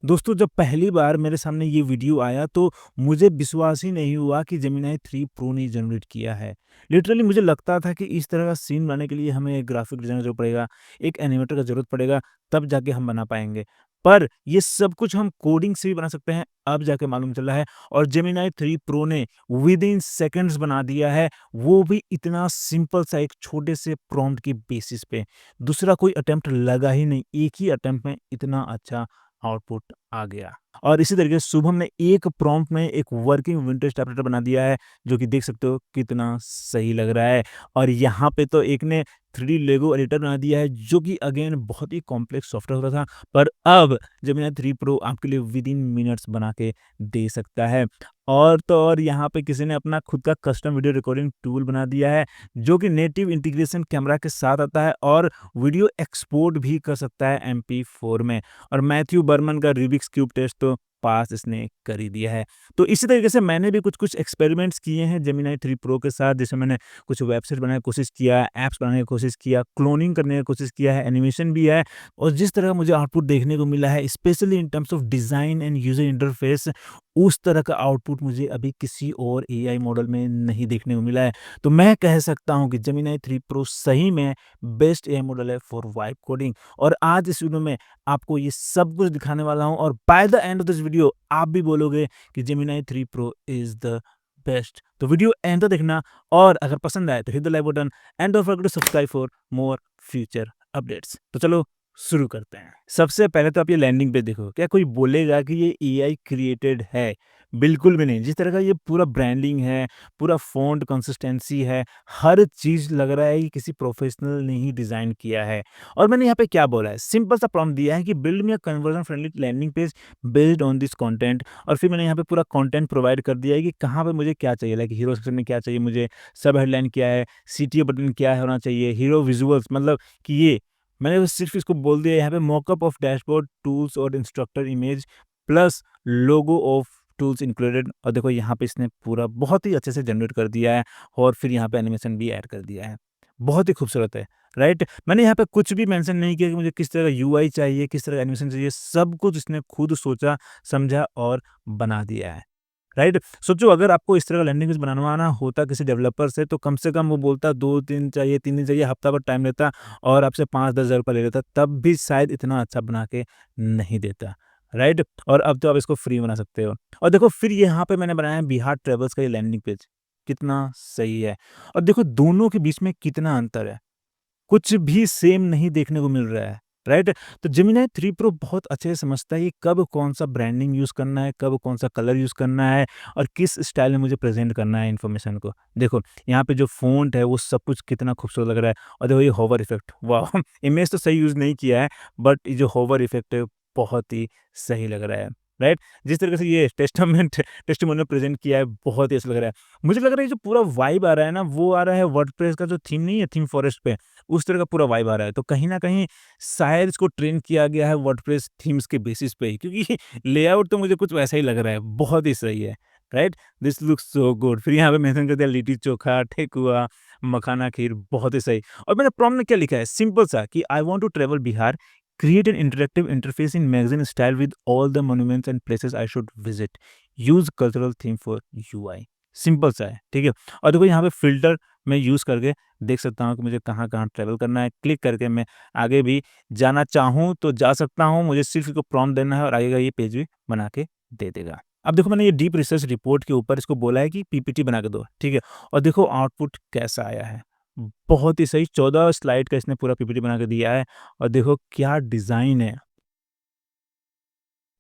दोस्तों जब पहली बार मेरे सामने ये वीडियो आया तो मुझे विश्वास ही नहीं हुआ कि जेमिनी 3 प्रो ने जनरेट किया है। लिटरली मुझे लगता था कि इस तरह का सीन बनाने के लिए हमें एक ग्राफिक डिज़ाइनर ज़रूरत पड़ेगा, एक एनिमेटर का ज़रूरत पड़ेगा, तब जाके हम बना पाएँगे। पर ये सब कुछ हम कोडिंग से भी बना सकते हैं, अब जाके मालूम चला है और जेमिनी 3 प्रो ने विदिन सेकंड्स बना दिया है, वो भी इतना सिंपल सा एक छोटे से प्रॉम्प्ट की बेसिस पे। दूसरा कोई अटेम्प्ट लगा ही नहीं, एक ही अटेम्प्ट में इतना अच्छा आउटपुट आ गया। और इसी तरीके से शुभम ने एक प्रॉम्प्ट में एक वर्किंग विंडोज टाइपराइटर बना दिया है, जो कि देख सकते हो कितना सही लग रहा है। और यहाँ पे तो एक ने 3D लेगो एडिटर बना दिया है, जो कि अगेन बहुत ही कॉम्प्लेक्स सॉफ्टवेयर होता था, पर अब जेमिनी 3 प्रो आपके लिए विदिन मिनट्स बना के दे सकता है। और तो और यहाँ पे किसी ने अपना खुद का कस्टम वीडियो रिकॉर्डिंग टूल बना दिया है, जो कि नेटिव इंटीग्रेशन कैमरा के साथ आता है और वीडियो एक्सपोर्ट भी कर सकता है MP4 में। और मैथ्यू बर्मन का रूबिक्स क्यूब टेस्ट तो पास इसने कर ही दिया है। तो इसी तरीके से मैंने भी कुछ-कुछ एक्सपेरिमेंट्स किए हैं जेमिनी 3 प्रो के साथ, जैसे मैंने कुछ वेबसाइट बनाने की कोशिश किया, ऐप्स बनाने की कोशिश किया, क्लोनिंग करने की कोशिश किया है, एनिमेशन भी है और जिस तरह का मुझे आउटपुट देखने को मिला है, specially in terms of design end user interface, उस तरह का आउटपुट मुझे अभी किसी और एआई मॉडल में नहीं देखने को मिला है। तो मैं कह सकता हूँ कि जेमिनी 3 प्रो सही में बेस्ट एआई मॉडल है फॉर वाइब कोडिंग। और आज इस वीडियो में आपको ये सब कुछ दिखाने वाला हूँ और by the end of this video आप भी बोलोगे कि Gemini 3 pro is the best. तो वीडियो एंड तक देखना और अगर पसंद आए तो hit the like button and don't forget to subscribe for more future updates. तो चलो शुरू करते हैं। सबसे पहले तो आप ये लैंडिंग पेज देखो, क्या कोई बोलेगा कि ये एआई क्रिएटेड है? बिल्कुल भी नहीं। जिस तरह का ये पूरा ब्रांडिंग है, पूरा फ़ॉन्ट कंसिस्टेंसी है, हर चीज़ लग रहा है कि किसी प्रोफेशनल ने ही डिज़ाइन किया है। और मैंने यहाँ पे क्या बोला है, सिंपल सा प्रॉम्प्ट दिया है कि build me a conversion friendly landing page based on this content. और फिर मैंने यहाँ पे पूरा कंटेंट प्रोवाइड कर दिया है कि कहाँ पे मुझे क्या चाहिए, लाइक हीरो सेक्शन में क्या चाहिए मुझे, सब हेडलाइन क्या है, सीटीओ बटन क्या होना चाहिए, हीरो विजुअल्स मतलब कि ये मैंने बस सिर्फ इसको बोल दिया यहाँ पे मॉकअप ऑफ डैशबोर्ड टूल्स और instructor image plus logo of tools included. और देखो यहाँ पे इसने पूरा बहुत ही अच्छे से जनरेट कर दिया है और फिर यहाँ पे एनिमेशन भी ऐड कर दिया है। बहुत ही खूबसूरत है, राइट? मैंने यहाँ पे कुछ भी मेंशन नहीं किया कि मुझे किस तरह का यूआई चाहिए, किस तरह का एनिमेशन चाहिए, सब कुछ इसने खुद सोचा, समझा और बना दिया है, राइट? सोचो अगर आपको इस तरह का लैंडिंग पेज बनवाना होता किसी डेवलपर से तो कम से कम वो बोलता 2 दिन चाहिए, 3 दिन चाहिए, हफ्ता भर टाइम लेता और आपसे 5-10 हज़ार रुपए ले लेता, तब भी शायद इतना अच्छा बना के नहीं देता, राइट? और अब तो आप इसको फ्री बना सकते हो। और देखो फिर यहाँ पे मैंने बनाया है बिहार ट्रैवल्स का ये लैंडिंग पेज, कितना सही है। और देखो दोनों के बीच में कितना अंतर है। कुछ भी सेम नहीं देखने को मिल रहा है, राइट? तो जेमिनी 3 प्रो बहुत अच्छे से समझता है कि कब कौन-सा ब्रांडिंग यूज़ करना है, कब कौन-सा कलर यूज़ करना है और किस स्टाइल में मुझे प्रेज़ेंट करना है इन्फॉर्मेशन को। देखो, यहाँ पे जो फ़ॉन्ट है वो सब कुछ कितना खूबसूरत लग रहा है और देखो ये होवर इफ़ेक्ट, वाह! इमेज तो सही यूज़ नहीं किया है, बट ये जो होवर इफ़ेक्ट है बहुत ही सही लग रहा है, राइट? जिस तरीके से ये टेस्टिमोनियल प्रेज़ेंट किया है, बहुत ही अच्छा लग रहा है। मुझे लग रहा है ये जो पूरा वाइब आ रहा है ना, वो आ रहा है वर्डप्रेस का जो थीम नहीं है, थीम फॉरेस्ट पे, उस तरह का पूरा वाइब आ रहा है। तो कहीं न कहीं शायद इसको ट्रेन किया गया है वर्डप्रेस थीम्स के बेसिस पे ही, क्योंकि लेआउट तो मुझे कुछ वैसा ही लग रहा है, बहुत ही सही है, right? This looks so good. फिर यहाँ पे मेंशन कर दिया लिट्टी चोखा, ठेकुआ, मखाना खीर, बहुत ही सही। और मैंने प्रॉम्प्ट में क्या लिखा है, सिंपल सा कि I want to travel Bihar, create an interactive interface in magazine style with all the monuments and places I should visit. Use cultural theme for UI. Simple सा है, ठीक है? और देखो यहाँ पे फ़िल्टर मैं यूज़ करके देख सकता हूँ कि मुझे कहाँ-कहाँ ट्रैवल करना है। क्लिक करके मैं आगे भी जाना चाहूँ तो जा सकता हूँ। मुझे सिर्फ़ इसको प्रॉम्प्ट देना है और आगे का ये पेज भी बना के दे देगा। अब देखो मैंने ये डीप रिसर्च रिपोर्ट के ऊपर इसको बोला है कि पीपीटी बना के दो, ठीक है? और देखो आउटपुट कैसा आया है। बहुत ही सही 14 स्लाइड का इसने पूरा पीपीटी बना के दिया है और देखो क्या डिज़ाइन है।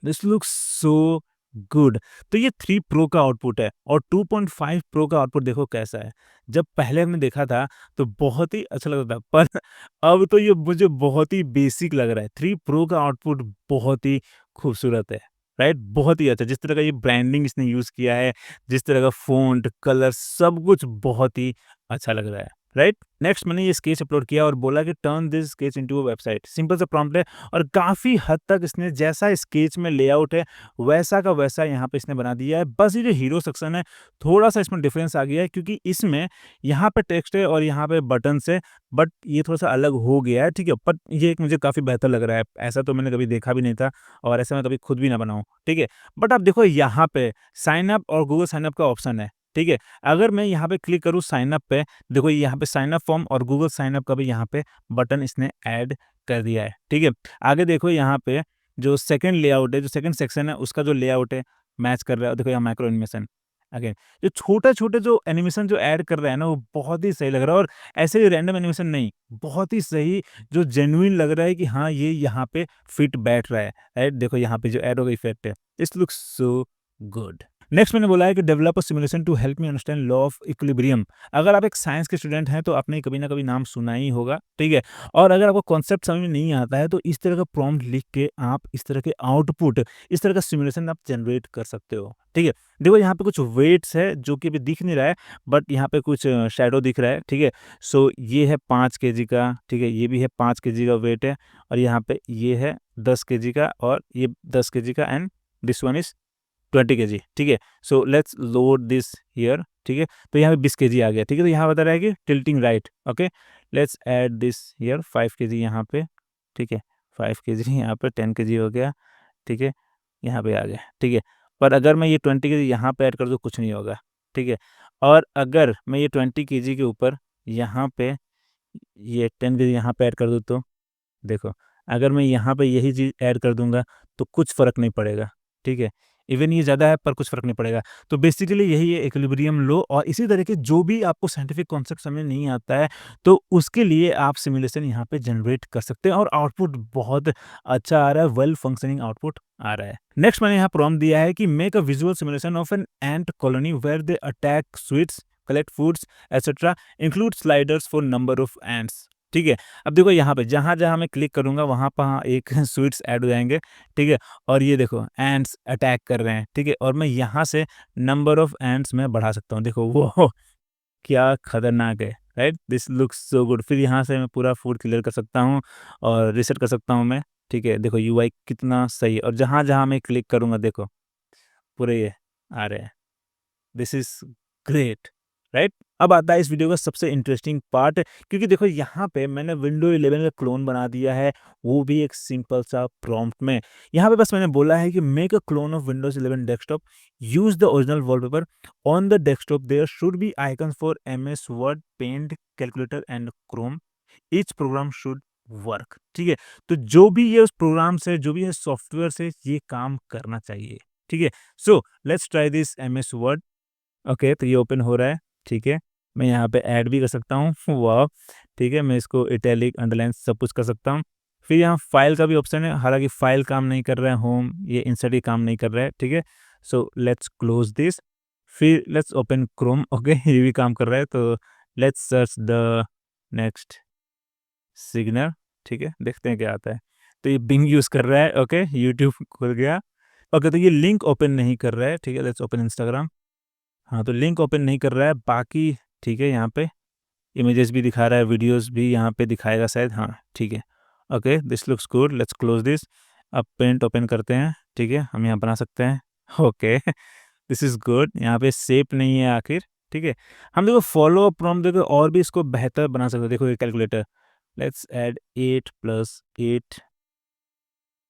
This looks so good. तो ये 3 प्रो का आउटपुट है और 2.5 प्रो का आउटपुट देखो कैसा है। जब पहले हमने देखा था तो बहुत ही अच्छा लग रहा था, पर अब तो ये मुझे बहुत ही बेसिक लग रहा है। 3 प्रो का आउटपुट बहुत ही खूबसूरत है, राइट? बहुत ही अच्छा, जिस तरह का ये ब्रांडिंग इसने यूज़ किया है, जिस तरह का फ़ॉन्ट, कलर सब कुछ बहुत ही अच्छा लग रहा है, राइट। नेक्स्ट मैंने ये स्केच अपलोड किया और बोला कि turn this sketch into a website. Simple सा प्रॉम्प्ट है और काफ़ी हद तक इसने जैसा स्केच में लेआउट है वैसा का वैसा यहाँ पे इसने बना दिया है। बस ये जो हीरो सेक्शन है थोड़ा-सा इसमें डिफरेंस आ गया है क्योंकि इसमें यहाँ पे टेक्स्ट है और यहाँ पे बटन्स है, बट ये थोड़ा-सा अलग हो गया है, ठीक है? बट ये एक मुझे काफ़ी बेहतर लग रहा है। ऐसा तो मैंने कभी देखा भी नहीं था और ऐसा मैं कभी खुद भी ना बनाऊँ, ठीक है? बट आप देखो यहाँ पे साइन अप और गूगल साइन अप का ऑप्शन है, ठीक है? अगर मैं यहाँ पे क्लिक करूँ साइन अप पे, देखो यहाँ पे साइन अप फॉर्म और गूगल साइन अप का भी यहाँ पे बटन इसने ऐड कर दिया है, ठीक है? आगे देखो यहाँ पे जो सेकंड लेआउट है, जो सेकंड सेक्शन है उसका जो लेआउट है मैच कर रहा है। देखो यहाँ माइक्रो एनिमेशन अगेन जो छोटे-छोटे जो एनिमेशन जो ऐड कर रहा है ना वो बहुत ही सही लग रहा है और ऐसे ही रैंडम एनिमेशन नहीं, बहुत ही सही जो जेन्युइन लग रहा है कि हाँ, ये यहाँ पे फिट बैठ रहा है, राइट? देखो यहाँ पे जो एरो का इफेक्ट है, this looks so good. Next मैंने बोला है कि develop a simulation to help me understand law of equilibrium. अगर आप एक साइंस के स्टूडेंट हैं तो आपने कभी ना कभी नाम सुना ही होगा, ठीक है? और अगर आपको कॉन्सेप्ट समझ में नहीं आता है तो इस तरह का प्रॉम्प्ट लिख के आप इस तरह के आउटपुट, इस तरह का सिमुलेशन आप जनरेट कर सकते हो, ठीक है? देखो यहाँ पे कुछ वेट्स है जो कि अभी दिख नहीं रहा है बट यहाँ पे कुछ शैडो दिख रहा है, ठीक है? सो ये है 5 केजी का, ठीक है? ये भी है 5 केजी का वेट है और यहाँ पे ये है 10 केजी का और ये 10 केजी का and this one is 20 KG, ठीक है? So let's load this here, ठीक है? तो यहाँ पे 20 केजी आ गया, ठीक है? तो यहाँ बता रहा है कि tilting right, okay? Let's add this here 5 KG यहाँ पे, ठीक है? 5 केजी यहाँ पे 10 केजी हो गया, ठीक है? यहाँ पे आ गया, ठीक है? पर अगर मैं ये 20 केजी यहाँ पे ऐड कर दूँ कुछ नहीं होगा, ठीक है? और अगर मैं ये 20 केजी के ऊपर यहाँ पे ये 10 केजी यहाँ पे ऐड कर दूँ तो देखो, अगर मैं यहाँ पे यही चीज़ ऐड कर दूँगा, तो कुछ फ़र्क नहीं पड़ेगा, ठीक है? इवन ये ज़्यादा है पर कुछ फ़र्क नहीं पड़ेगा। तो बेसिकली यही है इक्विलिब्रियम लॉ और इसी तरह के जो भी आपको साइंटिफिक कॉन्सेप्ट समझ में नहीं आता है, तो उसके लिए आप सिमुलेशन यहाँ पे जनरेट कर सकते हैं और आउटपुट बहुत अच्छा आ रहा है, वेल फंक्शनिंग आउटपुट आ रहा है। नेक्स्ट मैंने यहाँ प्रॉम्प्ट दिया है कि make a visual simulation of an ant colony where they attack sweets, collect foods etcetera, include sliders for number of ants, ठीक है? अब देखो यहाँ पे जहाँ-जहाँ मैं क्लिक करूँगा वहाँ पर एक स्वीट्स ऐड हो जाएँगे, ठीक है? और ये देखो एंट्स अटैक कर रहे हैं, ठीक है? और मैं यहाँ से नंबर ऑफ एंट्स मैं बढ़ा सकता हूँ। देखो वो क्या खतरनाक है, right? This looks so good. फिर यहाँ से मैं पूरा फूड क्लियर कर सकता हूँ और रीसेट कर सकता हूँ मैं, ठीक है? देखो यूआई कितना सही है और जहाँ-जहाँ मैं क्लिक करूँगा देखो पूरे ये आ रहे हैं। This is great, right? अब आता है इस वीडियो का सबसे इंटरेस्टिंग पार्ट क्योंकि देखो यहाँ पे मैंने विंडो 11 का क्लोन बना दिया है, वो भी एक सिंपल सा प्रॉम्प्ट में। यहाँ पे बस मैंने बोला है कि make a clone of Windows 11 desktop, use the original wallpaper, on the desktop there should be icons for MS Word, Paint, calculator and Chrome, each program should work, ठीक है? तो जो भी ये उस प्रोग्राम से, जो भी ये सॉफ्टवेयर से ये काम करना चाहिए, ठीक है? So let's try this MS word. Okay, तो ये ओपन हो रहा है, ठीक है। मैं यहाँ पे ऐड भी कर सकता हूँ, वाह! ठीक है, मैं इसको इटैलिक, अंडरलाइन सब कुछ कर सकता हूँ। फिर यहाँ फाइल का भी ऑप्शन है, हालाँकि फाइल काम नहीं कर रहा है, होम ये इंसर्ट ही काम नहीं कर रहा है, ठीक है। सो लेट्स क्लोज़ दिस, फिर लेट्स ओपन क्रोम, ओके ये भी काम कर रहा है, तो let's search the next signal, ठीक है, देखते हैं क्या आता है। तो ये बिंग यूज़ कर रहा है, ओके, यूट्यूब खुल गया। ओके, तो ये लिंक ओपन नहीं कर रहा है, ठीक है, लेट्स ओपन इंस्टाग्राम। हाँ, तो लिंक ओपन नहीं कर रहा है, बाकी ठीक है, यहाँ पे इमेजेस भी दिखा रहा है, वीडियोस भी यहाँ पे दिखाएगा शायद, हाँ, ठीक है। Okay, this looks good, let's close this. अब पेंट ओपन करते हैं, ठीक है, हम यहाँ बना सकते हैं। ओके, दिस इज़ गुड, यहाँ पे शेप नहीं है आखिर, ठीक है। हम देखो फॉलो प्रॉम्प्ट देकर और भी इसको बेहतर बना सकते हैं, देखो ये कैलकुलेटर, लेट्स ऐड 8 + 8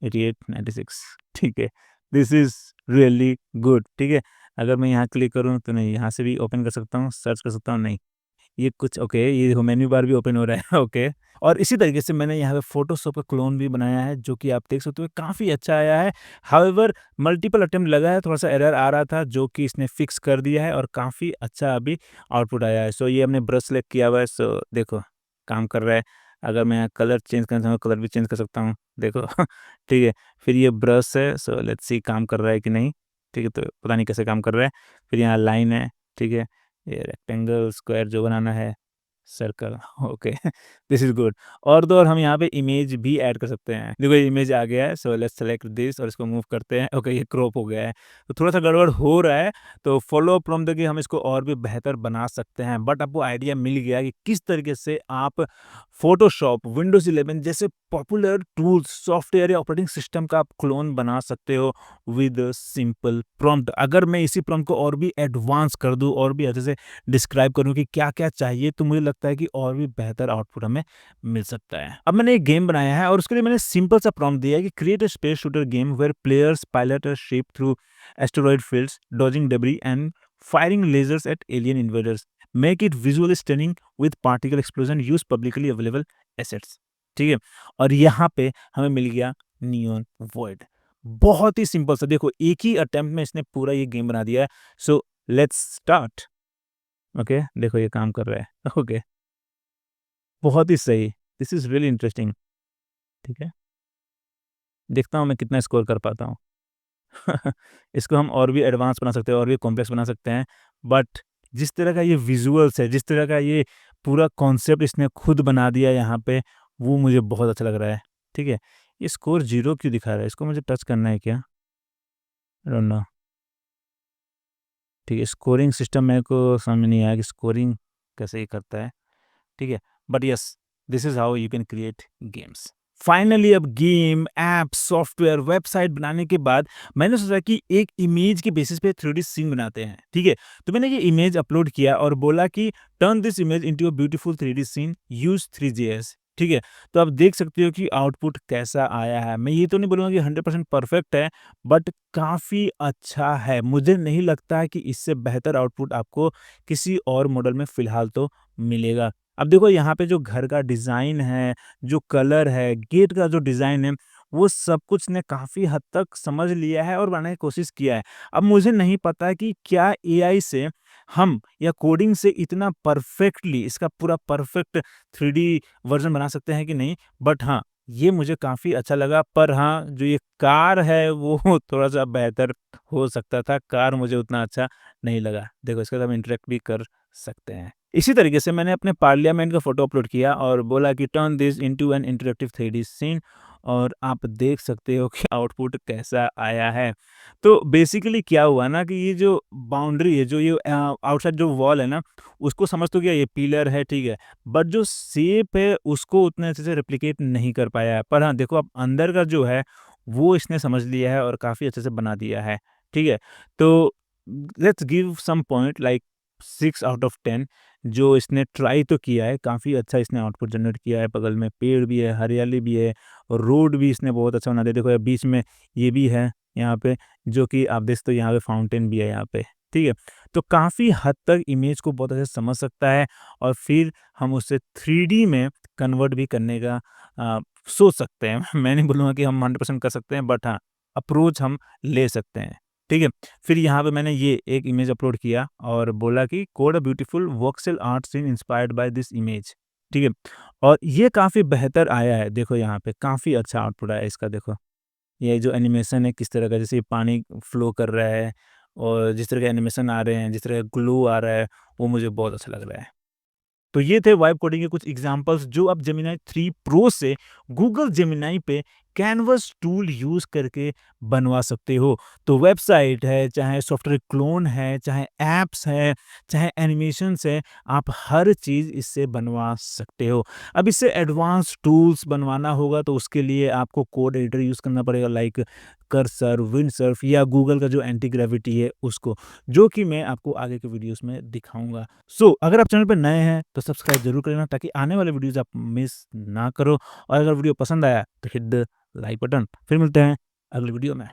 88 96 ठीक है, दिस इज़ रियली गुड, ठीक है। अगर मैं यहाँ क्लिक करूँ तो नहीं, यहाँ से भी ओपन कर सकता हूँ, सर्च कर सकता हूँ, नहीं। ये कुछ ओके, ये देखो मेन्यू बार भी ओपन हो रहा है ओके। और इसी तरीके से मैंने यहाँ पे फ़ोटोशॉप का क्लोन भी बनाया है, जो कि आप देख सकते हो काफ़ी अच्छा आया है। हाउएवर मल्टीपल अटेम्प्ट लगा है, थोड़ा-सा एरर आ रहा था, जो कि इसने फिक्स कर दिया है और काफ़ी अच्छा अभी आउटपुट आया है। सो ये हमने ब्रश सेलेक्ट किया हुआ है, सो देखो काम कर रहा है। अगर मैं यहाँ कलर चेंज करना चाहूँ, कलर भी चेंज कर सकता हूँ, देखो ठीक है। फिर ये ब्रश है, सो लेट्स सी काम कर रहा है कि नहीं, ठीक है, तो पता नहीं कैसे काम कर रहा है। फिर यहाँ लाइन है, ठीक है, ये रेक्टेंगल, स्क्वायर जो बनाना है, circle, okay. This is good. और तो और हम यहाँ पे इमेज भी ऐड कर सकते हैं। देखो ये इमेज आ गया है, सो लेट्स सेलेक्ट दिस और इसको मूव करते हैं। ओके, ये क्रॉप हो गया है। तो थोड़ा-सा गड़बड़ हो रहा है, तो फॉलो अप प्रॉम्प्ट देके हम इसको और भी बेहतर बना सकते हैं। बट आपको आइडिया मिल गया कि किस तरीके से आप फ़ोटोशॉप, विंडोज़ 11 जैसे पॉपुलर टूल्स, सॉफ्टवेयर या ऑपरेटिंग सिस्टम का आप क्लोन बना सकते हो विद सिंपल प्रॉम्प्ट। अगर मैं इसी प्रॉम्प्ट को और भी एडवांस कर दूँ और भी अच्छे से डिस्क्राइब करूँ कि क्या-क्या चाहिए, तो मुझे लगता है कि और भी बेहतर आउटपुट हमें मिल सकता है। अब मैंने एक गेम बनाया है और उसके लिए मैंने सिंपल सा प्रॉम्प्ट दिया है कि create a space shooter game where players pilot a ship through asteroid fields, dodging debris and firing lasers at alien invaders. Make it visually stunning with particle explosion, use publicly available assets. ठीक है? और यहाँ पे हमें मिल गया neon void. बहुत ही simple सा, देखो एक ही अटेम्प्ट में इसने पूरा ये गेम बना दिया है। So let's start. ओके, देखो ये काम कर रहा है। ओके, बहुत ही सही। This is really interesting. ठीक है, देखता हूँ मैं कितना स्कोर कर पाता हूँ। इसको हम और भी एडवांस बना सकते हैं और भी कॉम्प्लेक्स बना सकते हैं। बट जिस तरह का ये विजुअल्स है, जिस तरह का ये पूरा कॉन्सेप्ट इसने खुद बना दिया है यहाँ पे, वो मुझे बहुत अच्छा लग रहा है। ठीक है, ये स्कोर 0 क्यों दिखा रहा है? इसको मुझे टच करना है क्या? I don't know. ठीक है, स्कोरिंग सिस्टम मेरे को समझ में नहीं आया कि स्कोरिंग कैसे ये करता है। ठीक है, but yes, this is how you can create games. Finally अब गेम, ऐप, सॉफ्टवेयर, वेबसाइट बनाने के बाद मैंने सोचा कि एक इमेज के बेसिस पे 3D सीन बनाते हैं। ठीक है, तो मैंने ये इमेज अपलोड किया और बोला कि turn this image into a beautiful 3D scene, use 3JS। ठीक है, तो आप देख सकते हो कि आउटपुट कैसा आया है। मैं ये तो नहीं बोलूँगा कि 100% परफेक्ट है, बट काफ़ी अच्छा है। मुझे नहीं लगता है कि इससे बेहतर आउटपुट आपको किसी और मॉडल में फ़िलहाल तो मिलेगा। अब देखो यहाँ पे जो घर का डिज़ाइन है, जो कलर है, गेट का जो डिज़ाइन है, वो सब कुछ ने काफ़ी हद तक समझ लिया है और बनाने की कोशिश किया है। अब मुझे नहीं पता कि क्या एआई से हम या कोडिंग से इतना परफेक्टली इसका पूरा परफेक्ट 3D वर्ज़न बना सकते हैं कि नहीं? बट हाँ, ये मुझे काफ़ी अच्छा लगा। पर हाँ, जो ये कार है वो थोड़ा-सा बेहतर हो सकता था। कार मुझे उतना अच्छा नहीं लगा। देखो इसके साथ हम इंटरैक्ट भी कर सकते हैं। इसी तरीके से मैंने अपने पार्लियामेंट का फ़ोटो अपलोड किया और बोला कि turn this into an interactive 3D scene, और आप देख सकते हो कि आउटपुट कैसा आया है। तो बेसिकली क्या हुआ ना कि ये जो बाउंड्री है, जो ये आउटसाइड जो वॉल है ना, उसको समझ तो गया ये पिलर है, ठीक है। बट जो शेप है उसको उतने अच्छे से रेप्लिकेट नहीं कर पाया है। पर हाँ, देखो अब अंदर का जो है वो इसने समझ लिया है और काफ़ी अच्छे से बना दिया है। ठीक है? तो let's give some point like 6 out of 10। जो इसने ट्राई तो किया है, काफ़ी अच्छा इसने आउटपुट जनरेट किया है। बगल में पेड़ भी है, हरियाली भी है और रोड भी इसने बहुत अच्छा बना दिया। देखो ये बीच में ये भी है यहाँ पे, जो कि आप देख सकते हो, यहाँ पे फाउंटेन भी है यहाँ पे, ठीक है? तो काफ़ी हद तक इमेज को बहुत अच्छे से समझ सकता है और फिर हम उसे 3D में कन्वर्ट भी करने का सोच सकते हैं। मैं नहीं बोलूँगा कि हम 100% कर सकते हैं, बट हाँ, अप्रोच हम ले सकते हैं, ठीक है? फिर यहाँ पे मैंने ये एक इमेज अपलोड किया और बोला कि code a beautiful voxel art scene inspired by this image, ठीक है? और ये काफ़ी बेहतर आया है, देखो यहाँ पे काफ़ी अच्छा आउटपुट आया है इसका। देखो ये जो एनिमेशन है किस तरह का, जैसे ये पानी फ्लो कर रहा है और जिस तरह के एनिमेशन आ रहे हैं, जिस तरह का ग्लो आ रहा है, वो मुझे बहुत अच्छा लग रहा है। तो ये थे वाइब कोडिंग के कुछ एग्जांपल्स जो आप जेमिनी 3 प्रो से गूगल जेमिनी पे कैनवस टूल यूज़ करके बनवा सकते हो। तो वेबसाइट है, चाहे सॉफ्टवेयर क्लोन है, चाहे ऐप्स है, चाहे एनिमेशंस है, आप हर चीज़ इससे बनवा सकते हो। अब इससे एडवांस टूल्स बनवाना होगा तो उसके लिए आपको कोड एडिटर यूज़ करना पड़ेगा, लाइक कर्सर, विंडसर्फ या गूगल का जो एंटी ग्रेविटी है उसको, जो कि मैं आपको आगे के वीडियोज़ में दिखाऊँगा। अगर आप चैनल पे नए हैं तो सब्सक्राइब ज़रूर कर लेना ताकि आने वाले वीडियोज़ आप मिस ना करो, और अगर वीडियो पसंद आया तो हिट द लाइक बटन। फिर मिलते हैं अगली वीडियो में।